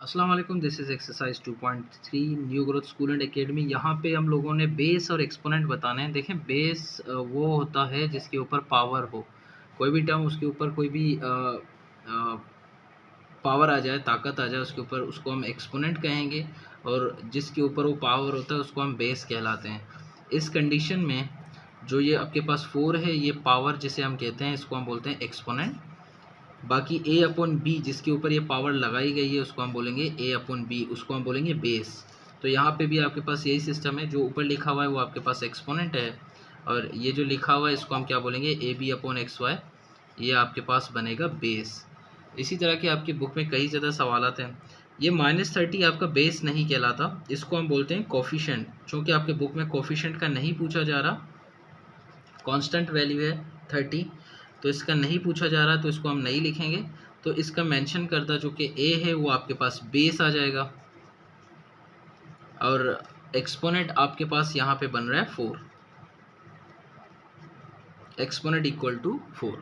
अस्सलाम वालेकुम, this is exercise 2.3 new growth school and academy. यहाँ पे हम लोगों ने बेस और एक्सपोनेंट बताने हैं। देखें, बेस वो होता है जिसके ऊपर पावर हो, कोई भी टर्म उसके ऊपर कोई भी पावर आ जाए, ताकत आ जाए उसके ऊपर, उसको हम एक्सपोनेंट कहेंगे। और जिसके ऊपर वो पावर होता है उसको हम बेस कहलाते हैं। इस कंडीशन में जो ये आपके पास 4 है, ये पावर जिसे हम कहते हैं, इसको हम बोलते हैं एक्सपोनेंट। बाकी a अपॉन बी जिसके ऊपर ये पावर लगाई गई है उसको हम बोलेंगे a अपॉन बी, उसको हम बोलेंगे बेस। तो यहाँ पे भी आपके पास यही सिस्टम है, जो ऊपर लिखा हुआ है वो आपके पास एक्सपोनेंट है, और ये जो लिखा हुआ है इसको हम क्या बोलेंगे, A B upon X Y, ये आपके पास बनेगा बेस। इसी तरह के आपकी बुक में कई ज़्यादा सवालात हैं। ये -30 आपका बेस नहीं कहलाता, इसको हम बोलते हैं कोफिशेंट। चूँकि आपके बुक में कोफिशेंट का नहीं पूछा जा रहा, कांस्टेंट वैल्यू है 30, तो इसका नहीं पूछा जा रहा, तो इसको हम नहीं लिखेंगे। तो इसका मेंशन करता जो कि ए है वो आपके पास बेस आ जाएगा, और एक्सपोनेंट आपके पास यहाँ पे बन रहा है 4, एक्सपोनेंट इक्वल टू 4।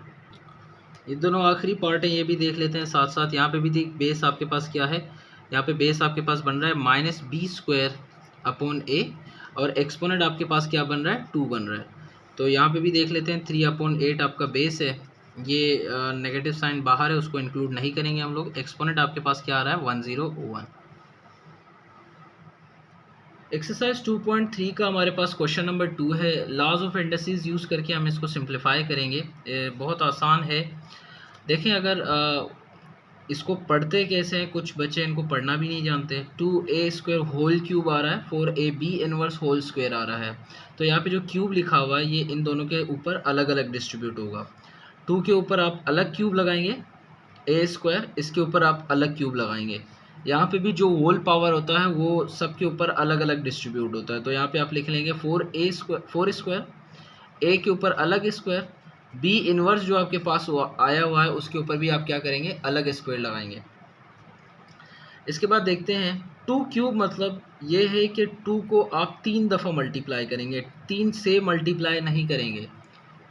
ये दोनों आखिरी पार्ट है, ये भी देख लेते हैं साथ साथ। यहाँ पे भी देख, बेस आपके पास क्या है, यहाँ पे बेस आपके पास बन रहा है -b² अपॉन ए, और एक्सपोनेंट आपके पास क्या बन रहा है, 2 बन रहा है। तो यहाँ पे भी देख लेते हैं, 3/8 आपका बेस है, ये नेगेटिव साइन बाहर है, उसको इंक्लूड नहीं करेंगे हम लोग। एक्सपोनेंट आपके पास क्या आ रहा है, 101। एक्सरसाइज 2.3 का हमारे पास क्वेश्चन नंबर 2 है। लॉज ऑफ इंडस्ट्रीज यूज़ करके हम इसको सिंप्लीफाई करेंगे। बहुत आसान है। देखें, अगर इसको पढ़ते कैसे हैं, कुछ बच्चे इनको पढ़ना भी नहीं जानते। 2a² होल क्यूब आ रहा है, 4ab इनवर्स होल स्क्वायर आ रहा है। तो यहाँ पे जो क्यूब लिखा हुआ है ये इन दोनों के ऊपर अलग अलग डिस्ट्रीब्यूट होगा। 2 के ऊपर आप अलग क्यूब लगाएंगे, a² इसके ऊपर आप अलग क्यूब लगाएंगे। यहाँ पे भी जो होल पावर होता है वो सबके ऊपर अलग अलग डिस्ट्रीब्यूट होता है। तो यहाँ पे आप लिख लेंगे 4 ए के ऊपर अलग स्क्वायर, बी इनवर्स जो आपके पास आया हुआ है उसके ऊपर भी आप क्या करेंगे, अलग स्क्वायर लगाएंगे। इसके बाद देखते हैं 2 क्यूब, मतलब ये है कि 2 को आप 3 दफ़ा मल्टीप्लाई करेंगे, 3 से मल्टीप्लाई नहीं करेंगे।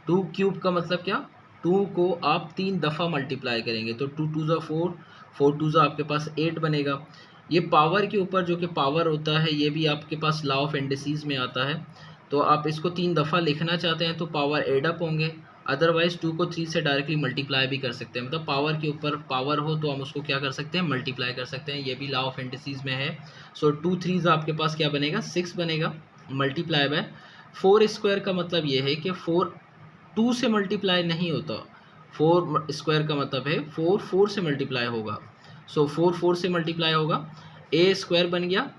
2 क्यूब का मतलब क्या, 2 को आप 3 दफ़ा मल्टीप्लाई करेंगे। तो 2 2 4, 4 2 आपके पास 8 बनेगा। ये पावर के ऊपर जो कि पावर होता है ये भी आपके पास लॉ ऑफ इंडिसेस में आता है। तो आप इसको 3 दफ़ा लिखना चाहते हैं तो पावर एड अप होंगे, अदरवाइज 2 को 3 से डायरेक्टली मल्टीप्लाई भी कर सकते हैं। मतलब पावर के ऊपर पावर हो तो हम उसको क्या कर सकते हैं, मल्टीप्लाई कर सकते हैं। ये भी लॉ ऑफ इंडिसेस में है। सो 2 3 आपके पास क्या बनेगा, 6 बनेगा, मल्टीप्लाई बाय 4² का मतलब ये है कि 4 2 से मल्टीप्लाई नहीं होता, 4² का मतलब है 4 4 से मल्टीप्लाई होगा। सो 4 4 से मल्टीप्लाई होगा, a² बन गया।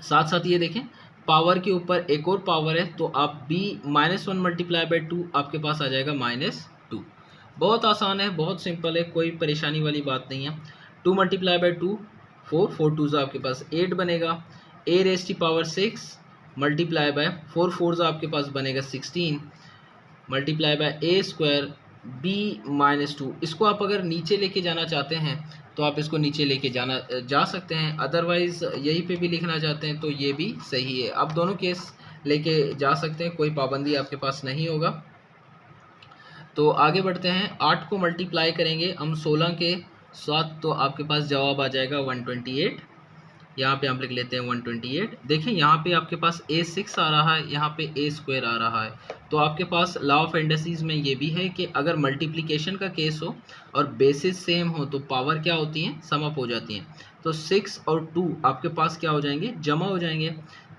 साथ साथ ये देखें, पावर के ऊपर एक और पावर है, तो आप b -1 मल्टीप्लाई बाई 2 आपके पास आ जाएगा -2। बहुत आसान है, बहुत सिंपल है, कोई परेशानी वाली बात नहीं है। 2 मल्टीप्लाई बाई 2 4, 4 2 आपके पास 8 बनेगा। a⁻6 मल्टीप्लाई बाय 4 4 आपके पास बनेगा 16, मल्टीप्लाई बाय a² b-2। इसको आप अगर नीचे लेके जाना चाहते हैं तो आप इसको नीचे लेके जा सकते हैं, अदरवाइज़ यहीं पे भी लिखना चाहते हैं तो ये भी सही है। आप दोनों केस लेके जा सकते हैं, कोई पाबंदी आपके पास नहीं होगा। तो आगे बढ़ते हैं, 8 को मल्टीप्लाई करेंगे हम 16 के साथ तो आपके पास जवाब आ जाएगा 128। यहाँ पे हम लिख लेते हैं 128। देखें, यहाँ पे आपके पास a6 आ रहा है, यहाँ पे a² आ रहा है। तो आपके पास लॉ ऑफ इंडिसेस में ये भी है कि अगर मल्टीप्लिकेशन का केस हो और बेसिस सेम हो तो पावर क्या होती हैं, सम अप हो जाती हैं। तो 6 और 2 आपके पास क्या हो जाएंगे, जमा हो जाएंगे।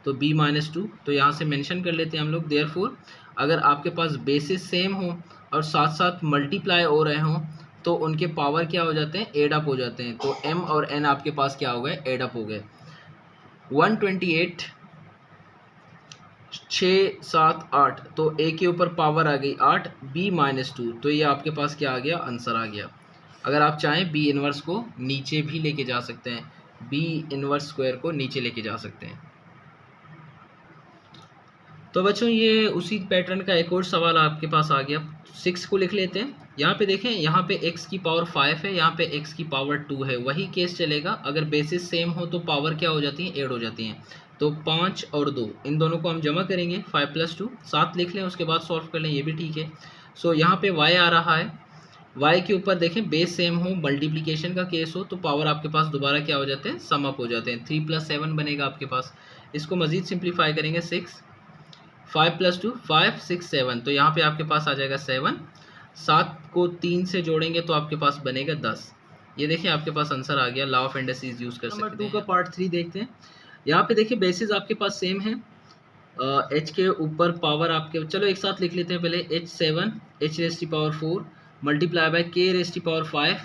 तो b-2, तो यहाँ से मेंशन कर लेते हैं हम लोग। देयरफॉर अगर आपके पास बेसिस सेम हो और साथ साथ मल्टीप्लाई हो रहे हों तो उनके पावर क्या हो जाते हैं, एड अप हो जाते हैं। तो m और n आपके पास क्या हो गए, एड अप हो गए। 128 6 7 8, तो a के ऊपर पावर आ गई 8, b-2, तो ये आपके पास क्या आ गया, आंसर आ गया। अगर आप चाहें b इनवर्स को नीचे भी लेके जा सकते हैं, b इनवर्स स्क्वायर को नीचे लेके जा सकते हैं। तो बच्चों, ये उसी पैटर्न का एक और सवाल आपके पास आ गया। 6 को लिख लेते हैं। यहाँ पे देखें, यहाँ पे x की पावर 5 है, यहाँ पे x की पावर 2 है। वही केस चलेगा, अगर बेसिस सेम हो तो पावर क्या हो जाती है, ऐड हो जाती हैं। तो 5 और 2 इन दोनों को हम जमा करेंगे, 5 + 2 7 लिख लें, उसके बाद सॉल्व कर लें, ये भी ठीक है। सो यहाँ पे y आ रहा है y के ऊपर देखें बेस सेम हो, मल्टीप्लिकेशन का केस हो, तो पावर आपके पास दोबारा क्या हो जाते हैं, सम अप हो जाते हैं। 3 + 7 बनेगा आपके पास। इसको मज़ीद सिंप्लीफाई करेंगे 6, 5 + 2 5 6 7, तो यहाँ पे आपके पास आ जाएगा 7। 7 को 3 से जोड़ेंगे तो आपके पास बनेगा 10। ये देखिए आपके पास आंसर आ गया। लॉ ऑफ इंडस्ट्रीज यूज़ कर सकते हैं। नंबर 2 का पार्ट 3 देखते हैं। यहाँ पे देखिए बेसिस आपके पास सेम है। एच के ऊपर पावर आपके, चलो एक साथ लिख लेते हैं पहले। H7 H⁻⁴ multiply by K⁻⁵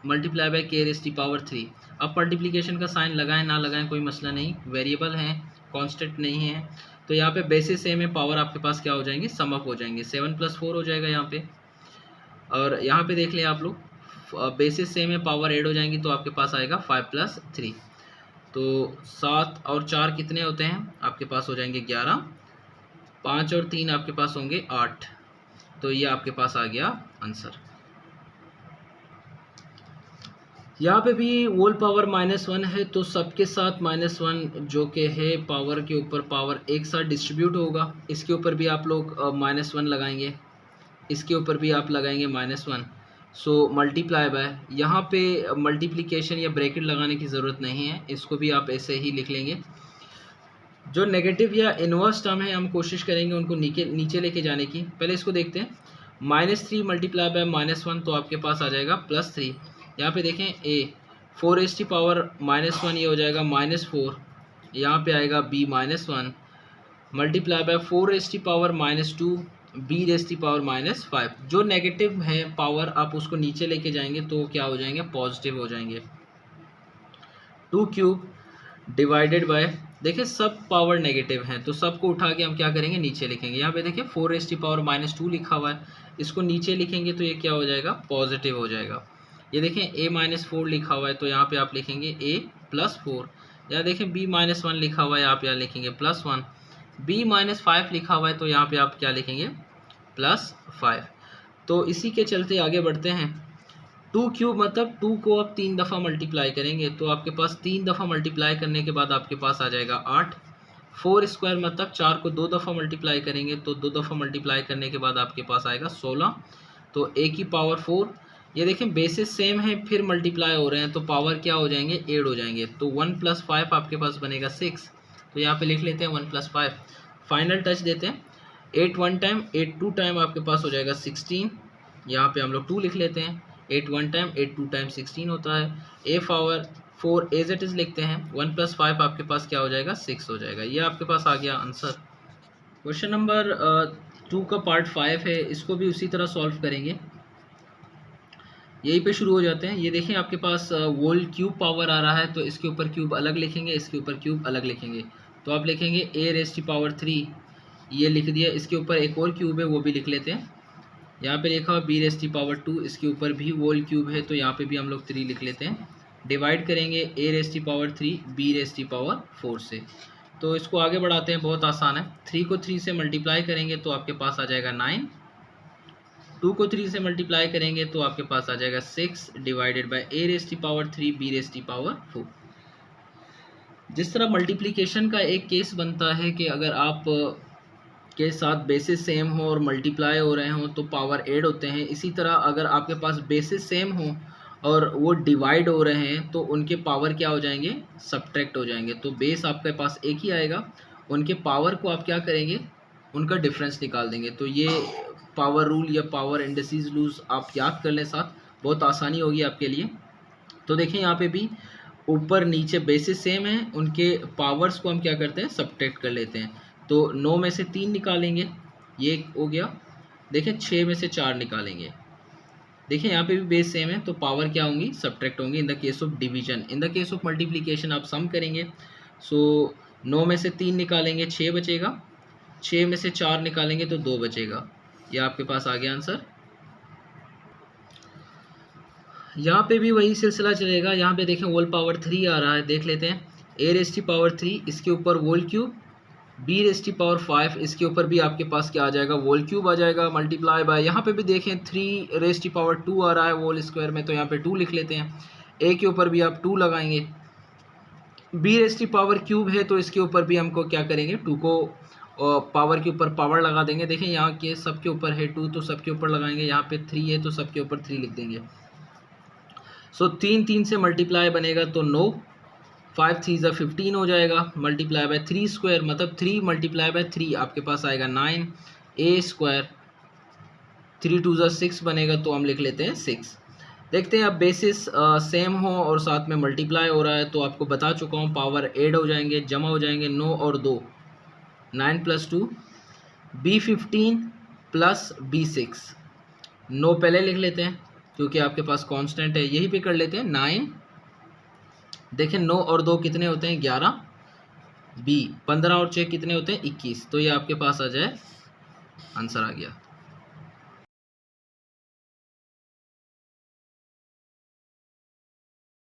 multiply by K⁻3। अब मल्टीप्लिकेशन का साइन लगाएं ना लगाएं कोई मसला नहीं, वेरिएबल हैं, कांस्टेंट नहीं है। तो यहाँ पे बेसिस सेम है, पावर आपके पास क्या हो जाएंगे, सम अप हो जाएंगे। 7 + 4 हो जाएगा यहाँ पे। और यहाँ पे देख लें आप लोग, बेसिस सेम है, पावर ऐड हो जाएंगी तो आपके पास आएगा 5 + 3। तो 7 और 4 कितने होते हैं आपके पास, हो जाएंगे 11। 5 और 3 आपके पास होंगे 8। तो ये आपके पास आ गया आंसर। यहाँ पे भी होल पावर -1 है, तो सबके साथ -1 जो कि है पावर के ऊपर पावर एक साथ डिस्ट्रीब्यूट होगा। इसके ऊपर भी आप लोग -1 लगाएंगे, इसके ऊपर भी आप लगाएंगे -1। सो मल्टीप्लाई बाय, यहाँ पे मल्टीप्लिकेशन या ब्रैकेट लगाने की ज़रूरत नहीं है, इसको भी आप ऐसे ही लिख लेंगे। जो नेगेटिव या इनवर्स टर्म है हम कोशिश करेंगे उनको नीचे लेके जाने की। पहले इसको देखते हैं। -3 मल्टीप्लाई बाय -1 तो आपके पास आ जाएगा +3। यहाँ पे देखें a 4⁻⁻1 ये हो जाएगा -4। यहाँ पे आएगा b -1 मल्टीप्लाई बाय 4⁻2 b⁻−5। जो नेगेटिव है पावर आप उसको नीचे लेके जाएंगे तो क्या हो जाएंगे, पॉजिटिव हो जाएंगे। 2³ डिवाइडेड बाय, देखिए सब पावर नेगेटिव हैं तो सबको उठा के हम क्या करेंगे, नीचे लिखेंगे। यहाँ पे देखिए 4⁻2 लिखा हुआ है, इसको नीचे लिखेंगे तो ये क्या हो जाएगा, पॉजिटिव हो जाएगा। ये देखें a-4 लिखा हुआ है तो यहाँ पे आप लिखेंगे a+4। यहाँ देखें b-1 लिखा हुआ है, आप यहाँ लिखेंगे +1। b-5 लिखा हुआ है तो यहाँ पे आप क्या लिखेंगे, +5। तो इसी के चलते आगे बढ़ते हैं। 2³ मतलब 2 को आप 3 दफ़ा मल्टीप्लाई करेंगे तो आपके पास 3 दफ़ा मल्टीप्लाई करने के बाद आपके पास आ जाएगा 8। 4² मतलब 4 को 2 दफ़ा मल्टीप्लाई करेंगे तो 2 दफ़ा मल्टीप्लाई करने के बाद आपके पास आएगा 16। तो a⁴। ये देखें बेसिस सेम है फिर मल्टीप्लाई हो रहे हैं तो पावर क्या हो जाएंगे, ऐड हो जाएंगे। तो 1 + 5 आपके पास बनेगा 6। तो यहाँ पे लिख लेते हैं 1 + 5। फाइनल टच देते हैं। 8 1 टाइम 8 2 टाइम आपके पास हो जाएगा 16। यहाँ पे हम लोग 2 लिख लेते हैं। 8 1 टाइम 8 2 टाइम 16 होता है। a⁴ एज इट इज़ लिखते हैं। 1 + 5 आपके पास क्या हो जाएगा, 6 हो जाएगा। ये आपके पास आ गया आंसर। क्वेश्चन नंबर 2 का पार्ट 5 है, इसको भी उसी तरह सॉल्व करेंगे। यहीं पे शुरू हो जाते हैं। ये देखें आपके पास होल क्यूब पावर आ रहा है तो इसके ऊपर क्यूब अलग लिखेंगे, इसके ऊपर क्यूब अलग लिखेंगे। तो आप लिखेंगे a⁻3, ये लिख दिया। इसके ऊपर एक और क्यूब है वो भी लिख लेते हैं। यहाँ पे लिखा हुआ b⁻2, इसके ऊपर भी होल क्यूब है तो यहाँ पे भी हम लोग 3 लिख लेते हैं। डिवाइड करेंगे a⁻3 b⁻4 से। तो इसको आगे बढ़ाते हैं, बहुत आसान है। 3 को 3 से मल्टीप्लाई करेंगे तो आपके पास आ जाएगा 9। 2 को 3 से मल्टीप्लाई करेंगे तो आपके पास आ जाएगा 6 डिवाइडेड बाय a⁻3 b⁻4। जिस तरह मल्टीप्लिकेशन का एक केस बनता है कि अगर आप के साथ बेसिस सेम हो और मल्टीप्लाई हो रहे हों तो पावर ऐड होते हैं, इसी तरह अगर आपके पास बेसिस सेम हो और वो डिवाइड हो रहे हैं तो उनके पावर क्या हो जाएंगे, सब्ट्रैक्ट हो जाएंगे। तो बेस आपके पास एक ही आएगा, उनके पावर को आप क्या करेंगे, उनका डिफरेंस निकाल देंगे। तो ये पावर रूल या पावर इंडिसेस रूल्स आप याद कर लें साथ, बहुत आसानी होगी आपके लिए। तो देखें यहाँ पे भी ऊपर नीचे बेसिस सेम है, उनके पावर्स को हम क्या करते हैं, सब्ट्रैक्ट कर लेते हैं। तो 9 में से 3 निकालेंगे, ये हो गया। देखें 6 में से 4 निकालेंगे। देखें यहाँ पे भी बेस सेम है तो पावर क्या होंगी, सब्ट्रैक्ट होंगी in the case of division. In the case of multiplication आप सम करेंगे। सो 9 में से 3 निकालेंगे 6 बचेगा, 6 में से 4 निकालेंगे तो 2 बचेगा। ये आपके पास आ गया आंसर। यहाँ पे भी वही सिलसिला चलेगा। यहाँ पे देखें होल पावर 3 आ रहा है, देख लेते हैं। a⁻3 इसके ऊपर होल क्यूब, b⁻5 इसके ऊपर भी आपके पास क्या आ जाएगा, होल क्यूब आ जाएगा, मल्टीप्लाई बाय। यहाँ पे भी देखें 3⁻2 आ रहा है होल स्क्वायर में तो यहाँ पे 2 लिख लेते हैं। a के ऊपर भी आप 2 लगाएंगे। b⁻³ है तो इसके ऊपर भी हमको क्या करेंगे, 2 को और पावर के ऊपर पावर लगा देंगे। देखें यहाँ के सब के ऊपर है 2 तो सब के ऊपर लगाएंगे, यहाँ पे 3 है तो सब के ऊपर 3 लिख देंगे। सो 3 3 से मल्टीप्लाई बनेगा तो 9, 5 3 ज़ा 15 हो जाएगा, मल्टीप्लाई बाय 3 स्क्वायर मतलब 3 मल्टीप्लाई बाय 3 आपके पास आएगा 9 a स्क्वायर, 3 2 ज़ा 6 बनेगा तो हम लिख लेते हैं 6। देखते हैं अब बेसिस सेम हो और साथ में मल्टीप्लाई हो रहा है तो आपको बता चुका हूँ पावर ऐड हो जाएंगे, जमा हो जाएंगे, 9 और 2 9 + 2 b15 प्लस b6। 9 पहले लिख लेते हैं क्योंकि आपके पास कांस्टेंट है, यही पे कर लेते हैं 9। देखें 9 और 2 कितने होते हैं 11, b 15 और 6 कितने होते हैं 21। तो ये आपके पास आ जाए, आंसर आ गया।